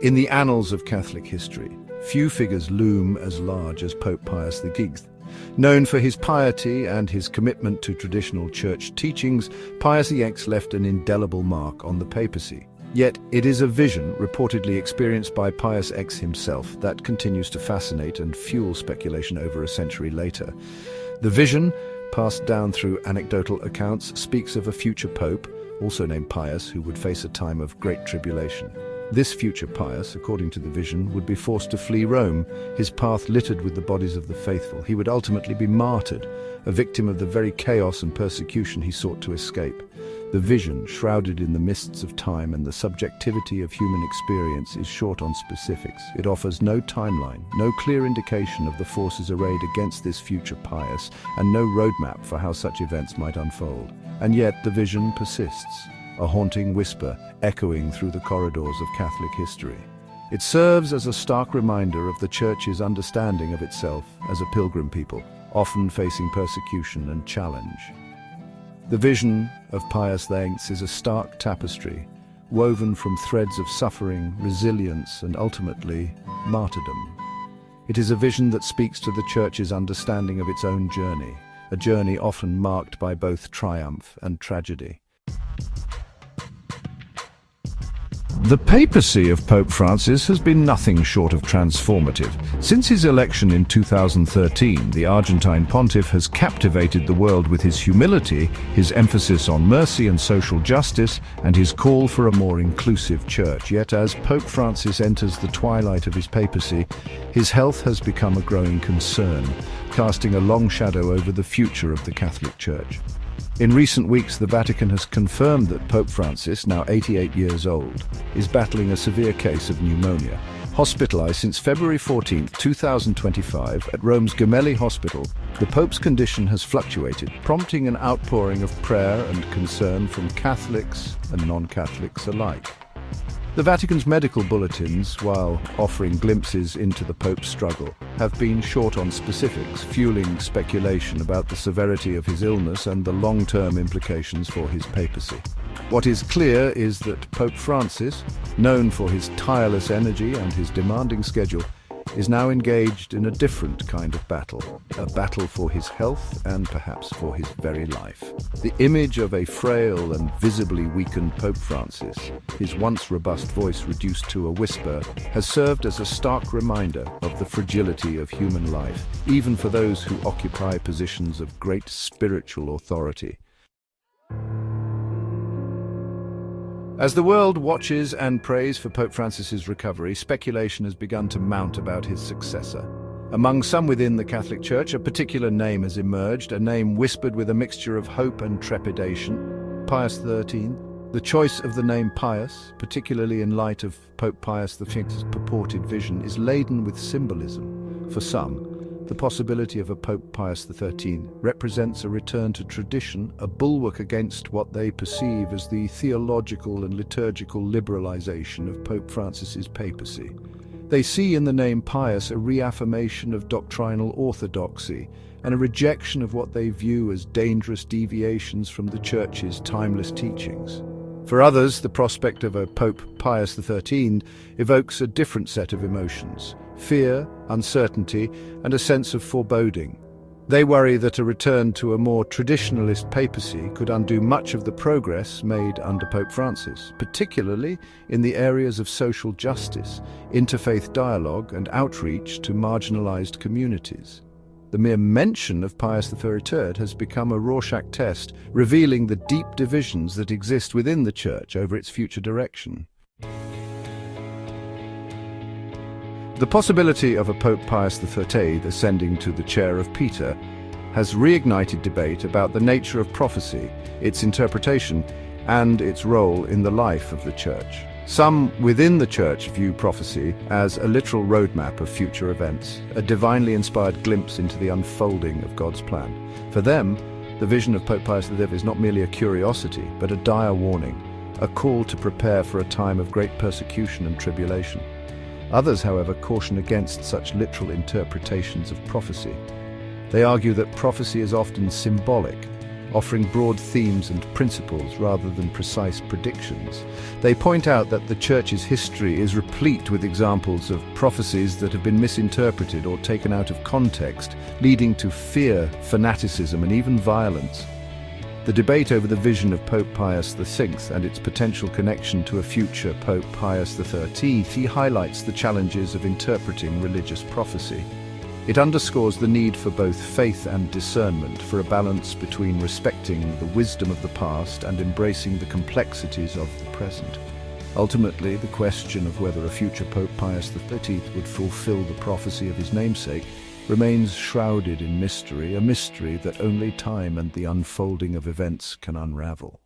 In the annals of Catholic history, few figures loom as large as Pope Pius VI. Known for his piety and his commitment to traditional church teachings, Pius VI left an indelible mark on the papacy. Yet it is a vision reportedly experienced by Pius X himself that continues to fascinate and fuel speculation over a century later. The vision, passed down through anecdotal accounts, speaks of a future pope, also named Pius, who would face a time of great tribulation. This future Pius, according to the vision, would be forced to flee Rome, his path littered with the bodies of the faithful. He would ultimately be martyred, a victim of the very chaos and persecution he sought to escape. The vision, shrouded in the mists of time and the subjectivity of human experience, is short on specifics. It offers no timeline, no clear indication of the forces arrayed against this future Pius, and no roadmap for how such events might unfold. And yet the vision persists, a haunting whisper echoing through the corridors of Catholic history. It serves as a stark reminder of the Church's understanding of itself as a pilgrim people, often facing persecution and challenge. The vision of Pius VI is a stark tapestry, woven from threads of suffering, resilience, and ultimately, martyrdom. It is a vision that speaks to the Church's understanding of its own journey, a journey often marked by both triumph and tragedy. The papacy of Pope Francis has been nothing short of transformative. Since his election in 2013, the Argentine pontiff has captivated the world with his humility, his emphasis on mercy and social justice, and his call for a more inclusive church. Yet as Pope Francis enters the twilight of his papacy, his health has become a growing concern, casting a long shadow over the future of the Catholic Church. In recent weeks, the Vatican has confirmed that Pope Francis, now 88 years old, is battling a severe case of pneumonia. Hospitalized since February 14, 2025, at Rome's Gemelli Hospital, the Pope's condition has fluctuated, prompting an outpouring of prayer and concern from Catholics and non-Catholics alike. The Vatican's medical bulletins, while offering glimpses into the Pope's struggle, have been short on specifics, fueling speculation about the severity of his illness and the long-term implications for his papacy. What is clear is that Pope Francis, known for his tireless energy and his demanding schedule, is now engaged in a different kind of battle, a battle for his health and perhaps for his very life. The image of a frail and visibly weakened Pope Francis, his once robust voice reduced to a whisper, has served as a stark reminder of the fragility of human life, even for those who occupy positions of great spiritual authority. As the world watches and prays for Pope Francis's recovery, speculation has begun to mount about his successor. Among some within the Catholic Church, a particular name has emerged, a name whispered with a mixture of hope and trepidation: Pius XIII. The choice of the name Pius, particularly in light of Pope Pius V's purported vision, is laden with symbolism. For some, the possibility of a Pope Pius XIII represents a return to tradition, a bulwark against what they perceive as the theological and liturgical liberalization of Pope Francis's papacy. They see in the name Pius a reaffirmation of doctrinal orthodoxy and a rejection of what they view as dangerous deviations from the Church's timeless teachings. For others, the prospect of a Pope Pius XIII evokes a different set of emotions: fear, uncertainty, and a sense of foreboding. They worry that a return to a more traditionalist papacy could undo much of the progress made under Pope Francis, particularly in the areas of social justice, interfaith dialogue, and outreach to marginalized communities. The mere mention of Pius III has become a Rorschach test, revealing the deep divisions that exist within the Church over its future direction. The possibility of a Pope Pius XIII ascending to the chair of Peter has reignited debate about the nature of prophecy, its interpretation, and its role in the life of the Church. Some within the Church view prophecy as a literal roadmap of future events, a divinely inspired glimpse into the unfolding of God's plan. For them, the vision of Pope Pius V is not merely a curiosity, but a dire warning, a call to prepare for a time of great persecution and tribulation. Others, however, caution against such literal interpretations of prophecy. They argue that prophecy is often symbolic, offering broad themes and principles rather than precise predictions. They point out that the Church's history is replete with examples of prophecies that have been misinterpreted or taken out of context, leading to fear, fanaticism, and even violence. The debate over the vision of Pope Pius VI and its potential connection to a future Pope Pius XIII highlights the challenges of interpreting religious prophecy. It underscores the need for both faith and discernment, for a balance between respecting the wisdom of the past and embracing the complexities of the present. Ultimately, the question of whether a future Pope Pius XIII would fulfill the prophecy of his namesake remains shrouded in mystery, a mystery that only time and the unfolding of events can unravel.